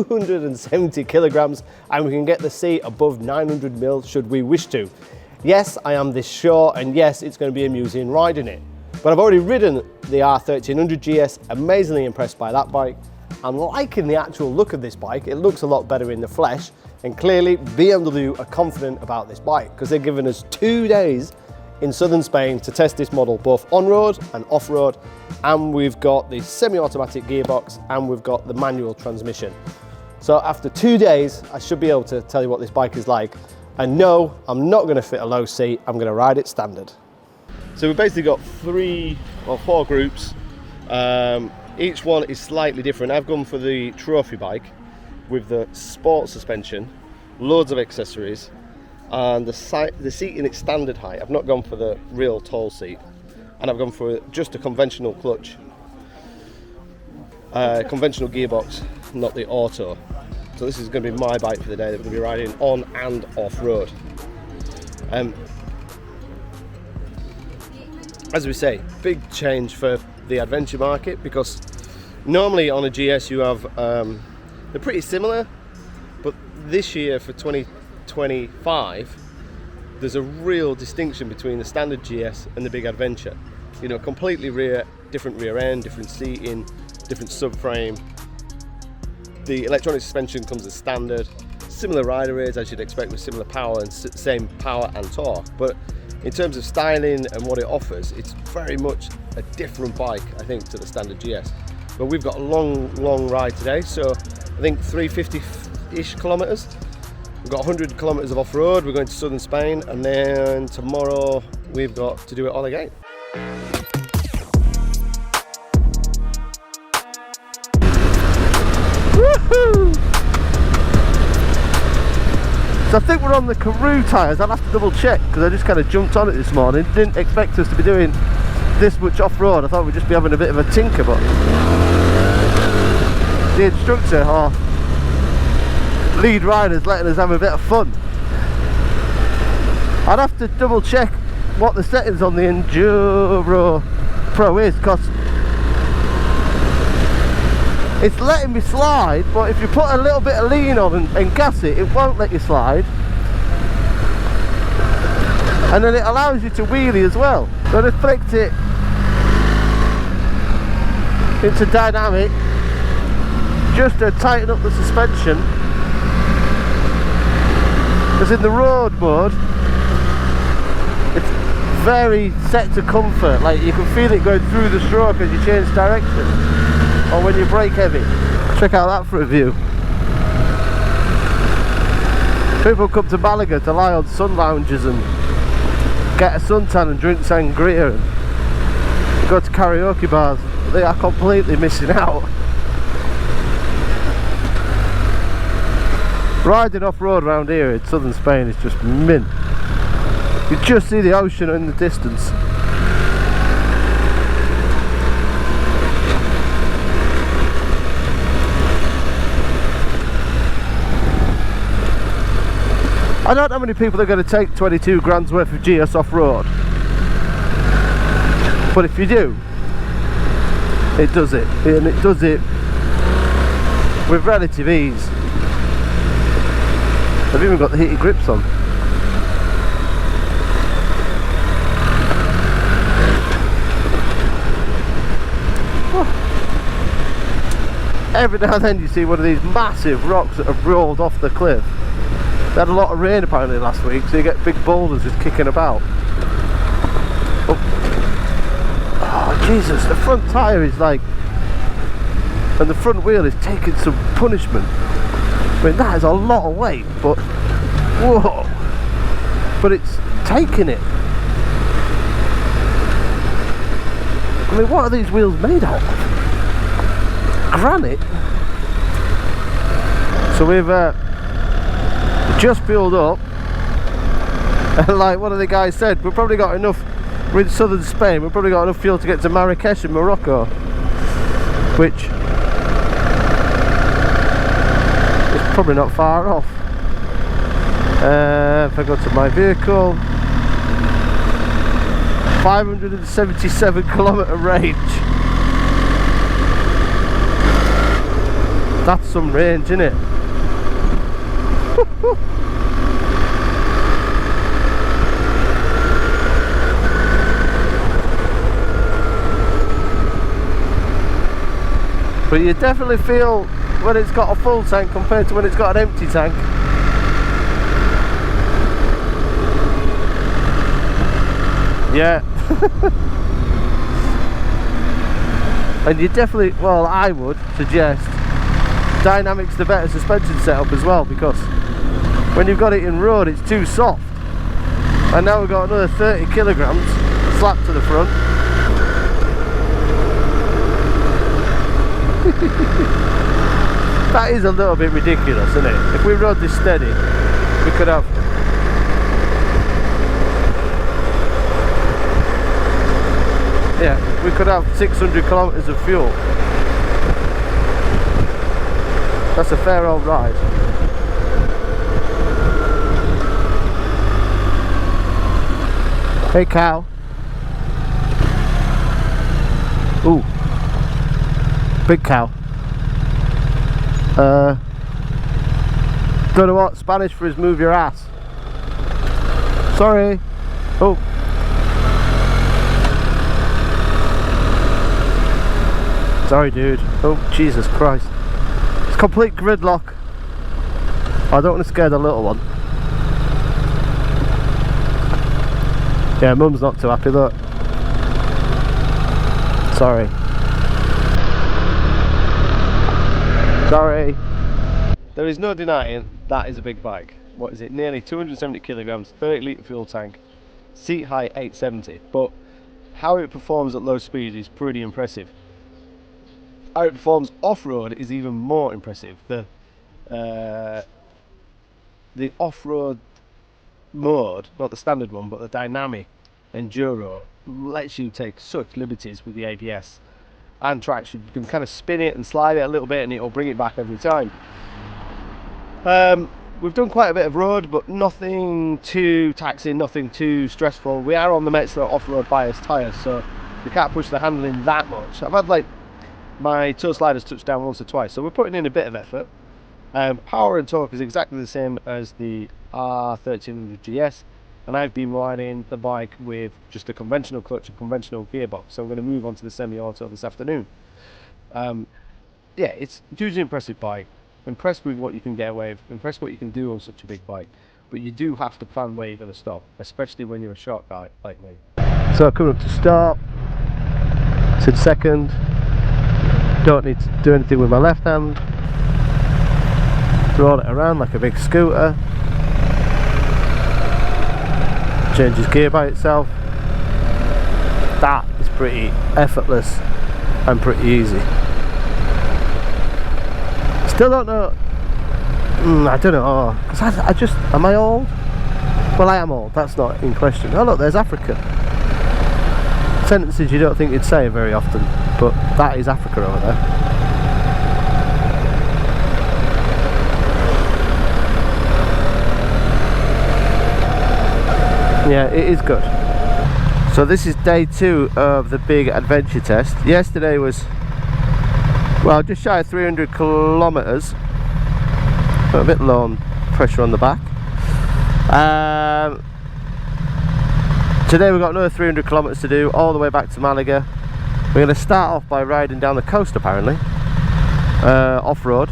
270 kilograms, and we can get the seat above 900 mil should we wish to. Yes, I am this short, and yes, it's going to be amusing riding it. But I've already ridden the R1300 GS, amazingly impressed by that bike. I'm liking the actual look of this bike. It looks a lot better in the flesh, and clearly BMW are confident about this bike because they're giving us 2 days in southern Spain to test this model, both on-road and off-road, and we've got the semi-automatic gearbox and we've got the manual transmission. So after 2 days, I should be able to tell you what this bike is like. And no, I'm not going to fit a low seat, I'm going to ride it standard. So we've basically got 3 or 4 groups. Each one is slightly different. I've gone for the trophy bike with the sport suspension, loads of accessories, and the seat in its standard height. I've not gone for the real tall seat, and I've gone for just a conventional clutch, conventional gearbox, not the auto. So this is going to be my bike for the day that we're going to be riding on and off road. As we say, big change for the adventure market, because normally on a GS you have they're pretty similar, but this year for 2025 there's a real distinction between the standard GS and the big adventure. You know, completely different rear end, different seating, different subframe. The electronic suspension comes as standard, similar rider rates as you'd expect with similar power and same power and torque, but in terms of styling and what it offers, it's very much a different bike, I think, to the standard GS. But we've got a long ride today, so I think 350-ish kilometers. We've got 100 kilometers of off-road. We're going to southern Spain, and then tomorrow we've got to do it all again. Woohoo! So I think we're on the Karoo tyres. I'll have to double check because I just kind of jumped on it this morning. Didn't expect us to be doing this much off-road. I thought we'd just be having a bit of a tinker, but the instructor or lead rider's letting us have a bit of fun. I'd have to double check what the settings on the Enduro Pro is, because it's letting me slide, but if you put a little bit of lean on and gas it, it won't let you slide. And then it allows you to wheelie as well. So I flicked it into dynamic just to tighten up the suspension, because in the road mode it's very set to comfort. Like, you can feel it going through the stroke as you change direction, or when you brake heavy. Check out that for a view. People come to Málaga to lie on sun lounges and get a suntan and drink sangria and go to karaoke bars. They are completely missing out. Riding off-road around here in southern Spain is just mint. You just see the ocean in the distance. I don't know how many people are going to take 22 grand's worth of GS off-road, but if you do, it does it, and it does it with relative ease. I've even got the heated grips on. Every now and then you see one of these massive rocks that have rolled off the cliff. They had a lot of rain apparently last week, so you get big boulders just kicking about. Oh Jesus, the front tyre is like, and the front wheel is taking some punishment. I mean, that is a lot of weight, but whoa, but it's taking it. I mean, what are these wheels made of? Granite. So we've just filled up, and like one of the guys said, we've probably got enough. We're in southern Spain, we've probably got enough fuel to get to Marrakesh in Morocco, which is probably not far off. If I go to my vehicle, 577 kilometre range. That's some range, isn't it? But you definitely feel when it's got a full tank compared to when it's got an empty tank. Yeah. And you definitely, well, I would suggest Dynamic's the better suspension setup as well, because when you've got it in road it's too soft. And now we've got another 30 kilograms slapped to the front. That is a little bit ridiculous, isn't it? If we rode this steady, we could have we could have 600 kilometers of fuel. That's a fair old ride. Hey cow. Ooh. Big cow. Don't know what Spanish for is move your ass. Sorry. Oh. Sorry dude. Oh Jesus Christ. It's complete gridlock. I don't want to scare the little one. Yeah, Mum's not too happy, look. Sorry. Sorry. There is no denying that is a big bike. What is it? Nearly 270 kilograms, 30 litre fuel tank, seat height 870. But how it performs at low speed is pretty impressive. How it performs off-road is even more impressive. The off-road mode, not the standard one, but the dynamic enduro, lets you take such liberties with the ABS and traction. You can kind of spin it and slide it a little bit and it'll bring it back every time. We've done quite a bit of road, but nothing too taxing, nothing too stressful. We are on the Metro off-road bias tyres, so you can't push the handling that much. I've had like my toe sliders touched down once or twice, so we're putting in a bit of effort. Power and torque is exactly the same as the R1300 GS, and I've been riding the bike with just a conventional clutch and conventional gearbox, so I'm going to move on to the semi-auto this afternoon. Yeah, it's a hugely impressive bike. Impressed with what you can get away with, impressed what you can do on such a big bike, but you do have to plan where you're going to stop, especially when you're a short guy like me. So coming up to start, it's in second, don't need to do anything with my left hand, roll it around like a big scooter, changes gear by itself. That is pretty effortless and pretty easy. Still don't know, I don't know, because I just, am I old? Well, I am old, that's not in question. Oh look, there's Africa. Sentences you don't think you'd say very often, but that is Africa over there. Yeah, it is good. So this is day 2 of the big adventure test. Yesterday was, well, just shy of 300 kilometers. A bit low on pressure on the back. Today we've got another 300 kilometers to do, all the way back to Malaga. We're going to start off by riding down the coast, apparently, off-road.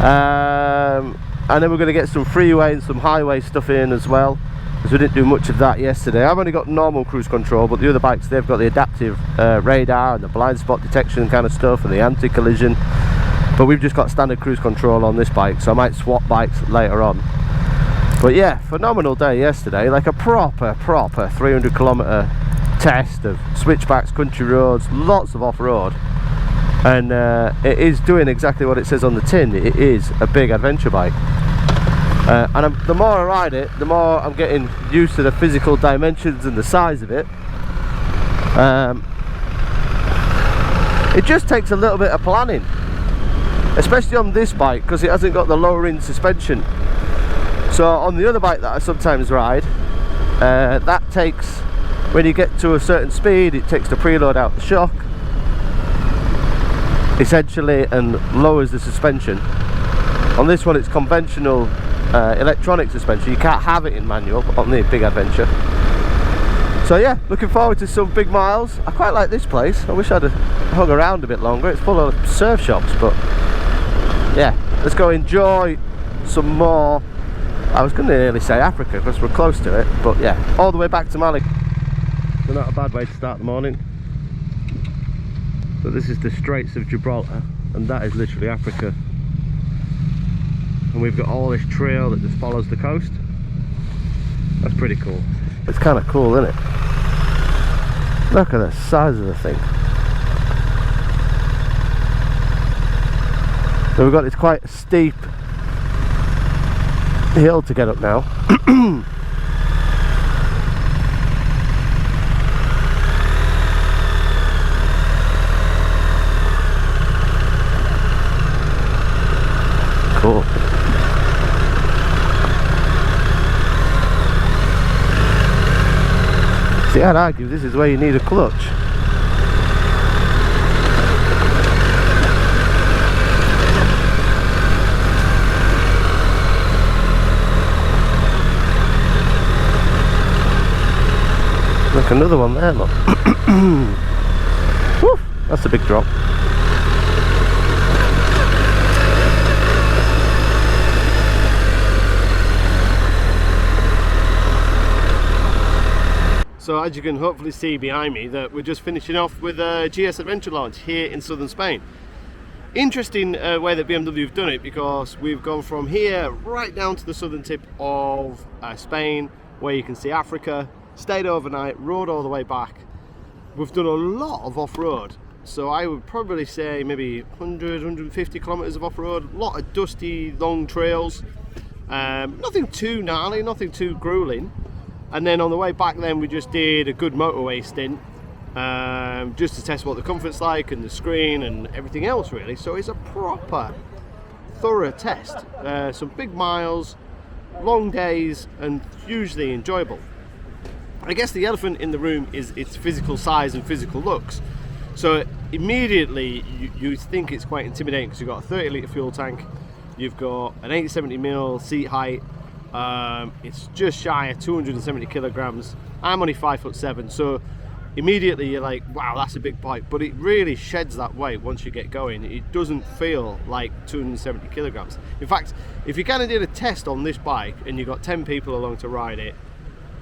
And then we're going to get some freeway and some highway stuff in as well, because we didn't do much of that yesterday. I've only got normal cruise control, but the other bikes, they've got the adaptive radar and the blind spot detection kind of stuff and the anti-collision. But we've just got standard cruise control on this bike, so I might swap bikes later on. But yeah, phenomenal day yesterday, like a proper 300 kilometer test of switchbacks, country roads, lots of off-road. And it is doing exactly what it says on the tin. It is a big adventure bike. And the more I ride it, the more I'm getting used to the physical dimensions and the size of it. It just takes a little bit of planning, especially on this bike, because it hasn't got the lowering suspension. So on the other bike that I sometimes ride, that takes, when you get to a certain speed, it takes the preload out the shock. essentially, and lowers the suspension. On this one it's conventional electronic suspension. You can't have it in manual on the big adventure. So yeah, looking forward to some big miles. I quite like this place. I wish I'd have hung around a bit longer. It's full of surf shops, but yeah, let's go enjoy some more. I was going to nearly say Africa because we're close to it, but yeah, all the way back to Málaga. So not a bad way to start the morning. So this is the Straits of Gibraltar, and that is literally Africa. And we've got all this trail that just follows the coast. That's pretty cool. It's kind of cool, isn't it? Look at the size of the thing. So we've got this quite steep hill to get up now. Cool. See, I'd argue this is where you need a clutch. Look, another one there, look. Woo, that's a big drop. So as you can hopefully see behind me, that we're just finishing off with a GS Adventure launch here in southern Spain. Interesting way that BMW have done it, because we've gone from here right down to the southern tip of Spain, where you can see Africa, stayed overnight, rode all the way back. We've done a lot of off-road, so I would probably say maybe 100, 150 kilometers of off-road, a lot of dusty, long trails, nothing too gnarly, nothing too grueling. And then on the way back then we just did a good motorway stint, just to test what the comfort's like and the screen and everything else really. So it's a proper thorough test, some big miles, long days, and hugely enjoyable. I guess the elephant in the room is its physical size and physical looks. So immediately you think it's quite intimidating, because you've got a 30 litre fuel tank, you've got an 80-70mm seat height, it's just shy of 270 kilograms. I'm only 5'7", so immediately you're like, wow, that's a big bike, but it really sheds that weight once you get going. It doesn't feel like 270 kilograms. In fact, if you kind of did a test on this bike and you got 10 people along to ride it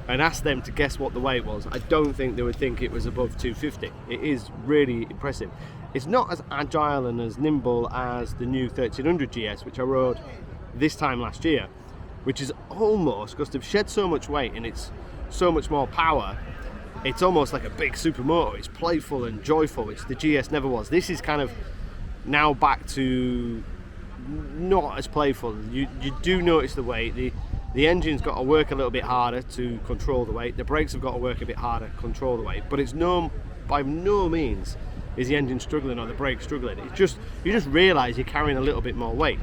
and asked them to guess what the weight was, I don't think they would think it was above 250. It is really impressive. It's not as agile and as nimble as the new 1300 GS, which I rode this time last year, which is almost, because they've shed so much weight and it's so much more power, it's almost like a big supermoto. It's playful and joyful, which the GS never was. This is kind of now back to not as playful. You do notice the weight. The engine's got to work a little bit harder to control the weight. The brakes have got to work a bit harder to control the weight. But it's by no means is the engine struggling or the brakes struggling. It's just, you just realise you're carrying a little bit more weight.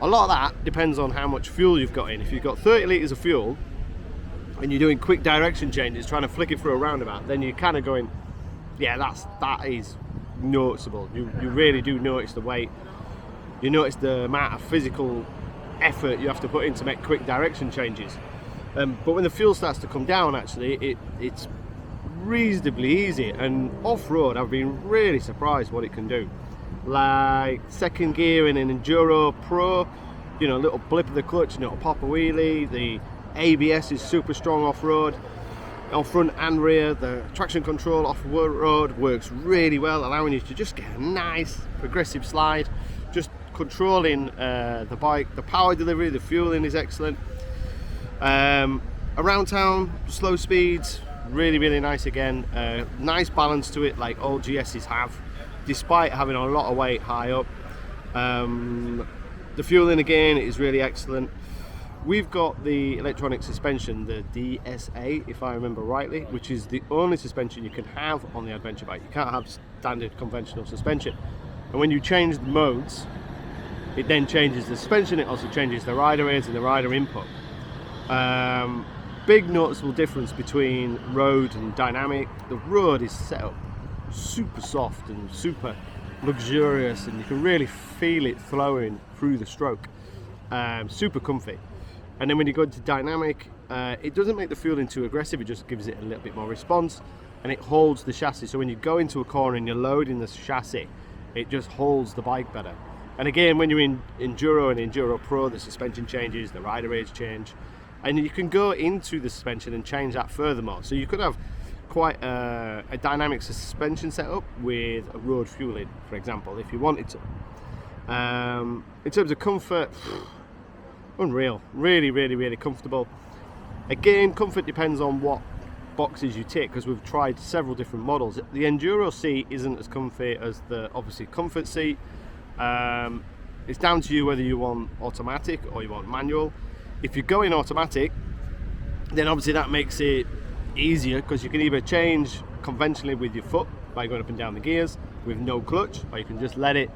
A lot of that depends on how much fuel you've got in. If you've got 30 litres of fuel and you're doing quick direction changes, trying to flick it through a roundabout, then you're kind of going, yeah, that is noticeable. You really do notice the weight. You notice the amount of physical effort you have to put in to make quick direction changes. But when the fuel starts to come down, actually, it's reasonably easy. And off-road, I've been really surprised what it can do. Like second gear in an Enduro Pro, you know, a little blip of the clutch and it'll pop a wheelie. The ABS is super strong off-road, on front and rear. The traction control off-road works really well, allowing you to just get a nice progressive slide, just controlling the bike. The power delivery, the fueling is excellent. Around town, slow speeds, really nice again. Nice balance to it, like all GS's have, despite having a lot of weight high up. The fueling again is really excellent. We've got the electronic suspension, the DSA, if I remember rightly, which is the only suspension you can have on the adventure bike. You can't have standard conventional suspension. And when you change the modes, it then changes the suspension. It also changes the rider aids and the rider input. Big noticeable difference between road and dynamic. The road is set up super soft and super luxurious, and you can really feel it flowing through the stroke. Super comfy. And then when you go into dynamic, it doesn't make the fueling too aggressive, it just gives it a little bit more response, and it holds the chassis. So when you go into a corner and you're loading the chassis, it just holds the bike better. And again, when you're in Enduro and Enduro Pro, the suspension changes, the rider age change, and you can go into the suspension and change that furthermore. So you could have quite a dynamic suspension setup with a road fueling, for example, if you wanted to. In terms of comfort, unreal. Really, really, really comfortable. Again, comfort depends on what boxes you tick, because we've tried several different models. The Enduro seat isn't as comfy as the obviously comfort seat. It's down to you whether you want automatic or you want manual. If you go in automatic, then obviously that makes it easier, because you can either change conventionally with your foot by going up and down the gears with no clutch, or you can just let it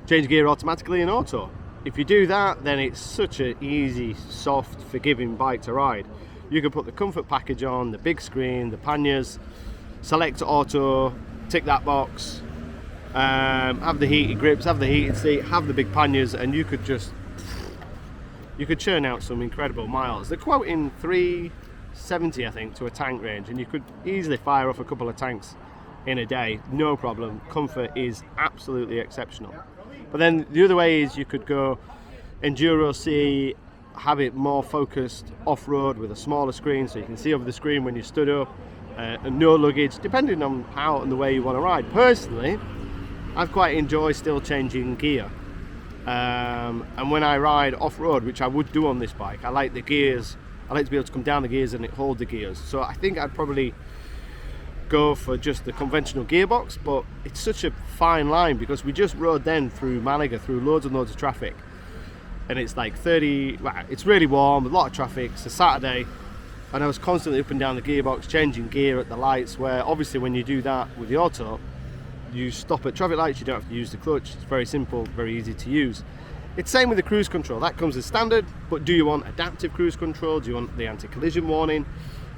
change gear automatically in auto. If you do that, then it's such an easy, soft, forgiving bike to ride. You can put the comfort package on, the big screen, the panniers, select auto, tick that box, have the heated grips, have the heated seat, have the big panniers, and you could churn out some incredible miles. They're quoting 370, I think, to a tank range, and you could easily fire off a couple of tanks in a day, no problem. Comfort is absolutely exceptional. But then the other way is you could go Enduro C, have it more focused off-road with a smaller screen, so you can see over the screen when you stood up, and no luggage, depending on how and the way you want to ride. Personally, I quite enjoy still changing gear. And when I ride off-road, which I would do on this bike, I like the gears. I like to be able to come down the gears and it hold the gears. So I think I'd probably go for just the conventional gearbox, but it's such a fine line, because we just rode then through Málaga, through loads and loads of traffic, and it's like 30, well, it's really warm, a lot of traffic, it's a Saturday, and I was constantly up and down the gearbox, changing gear at the lights, where obviously when you do that with the auto, you stop at traffic lights, you don't have to use the clutch, it's very simple, very easy to use. It's same with the cruise control, that comes as standard, but do you want adaptive cruise control, do you want the anti-collision warning?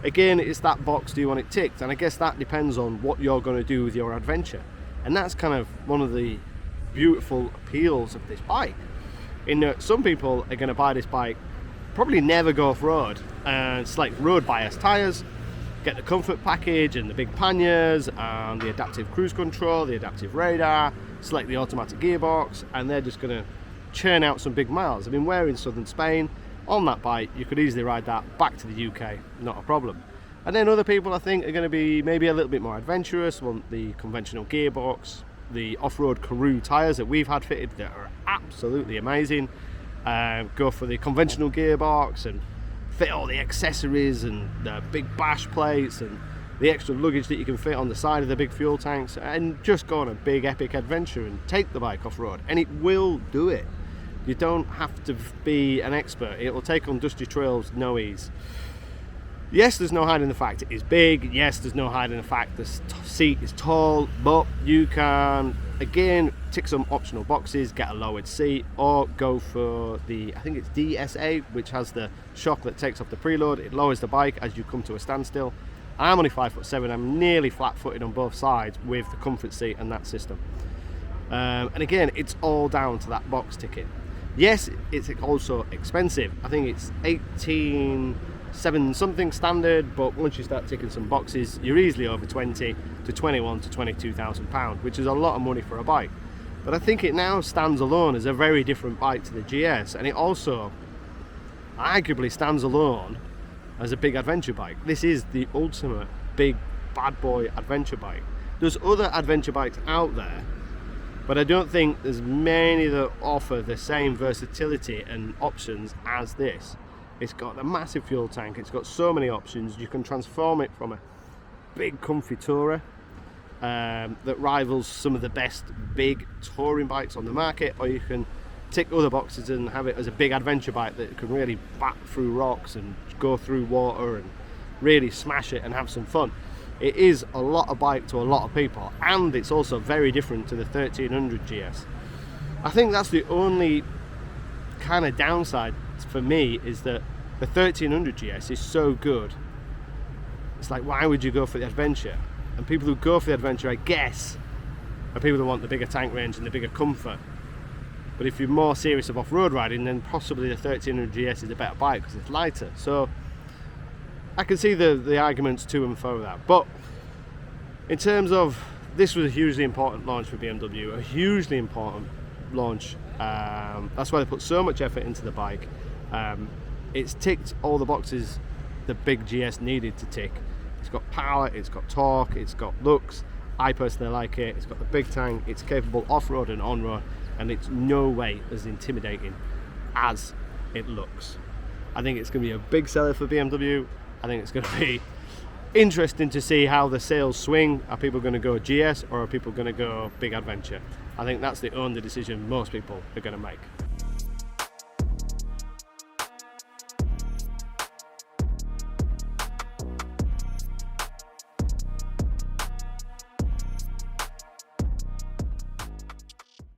Again, it's that box, do you want it ticked? And I guess that depends on what you're going to do with your adventure. And that's kind of one of the beautiful appeals of this bike, in that some people are going to buy this bike, probably never go off-road, and it's like road bias tyres, get the comfort package and the big panniers and the adaptive cruise control, the adaptive radar, select the automatic gearbox, and they're just going to churn out some big miles. I mean, we're in southern Spain. On that bike, you could easily ride that back to the UK, not a problem. And then other people, I think, are going to be maybe a little bit more adventurous, want the conventional gearbox, the off-road Karoo tyres that we've had fitted that are absolutely amazing. Go for the conventional gearbox and fit all the accessories and the big bash plates and the extra luggage that you can fit on the side of the big fuel tanks, and just go on a big epic adventure and take the bike off-road, and it will do it. You don't have to be an expert. It will take on dusty trails no ease. Yes, there's no hiding the fact it is big. Yes, there's no hiding the fact the seat is tall, but you can, again, tick some optional boxes, get a lowered seat, or go for the, I think it's DSA, which has the shock that takes off the preload. It lowers the bike as you come to a standstill. I'm only 5'7", I'm nearly flat-footed on both sides with the comfort seat and that system. And again, it's all down to that box ticking. Yes, it's also expensive. I think it's 18,700 something standard, but once you start ticking some boxes, you're easily over 20 to 21 to 22,000 pounds, which is a lot of money for a bike. But I think it now stands alone as a very different bike to the GS, and it also arguably stands alone as a big adventure bike. This is the ultimate big bad boy adventure bike. There's other adventure bikes out there, but I don't think there's many that offer the same versatility and options as this. It's got a massive fuel tank, it's got so many options. You can transform it from a big comfy tourer that rivals some of the best big touring bikes on the market, or you can tick other boxes and have it as a big adventure bike that can really bat through rocks and go through water and really smash it and have some fun. It is a lot of bike to a lot of people, and it's also very different to the 1300 GS. I think that's the only kind of downside for me, is that the 1300 GS is so good. It's like, why would you go for the adventure? And people who go for the adventure, I guess, are people that want the bigger tank range and the bigger comfort. But if you're more serious of off-road riding, then possibly the 1300 GS is a better bike because it's lighter. So I can see the arguments to and for that. But in terms of, this was a hugely important launch for BMW, a hugely important launch. That's why they put so much effort into the bike. It's ticked all the boxes the big GS needed to tick. It's got power, it's got torque, it's got looks. I personally like it. It's got the big tank, it's capable off-road and on-road, and it's no way as intimidating as it looks. I think it's going to be a big seller for BMW. I think it's going to be interesting to see how the sales swing. Are people going to go GS or are people going to go big adventure? I think that's the only decision most people are going to make.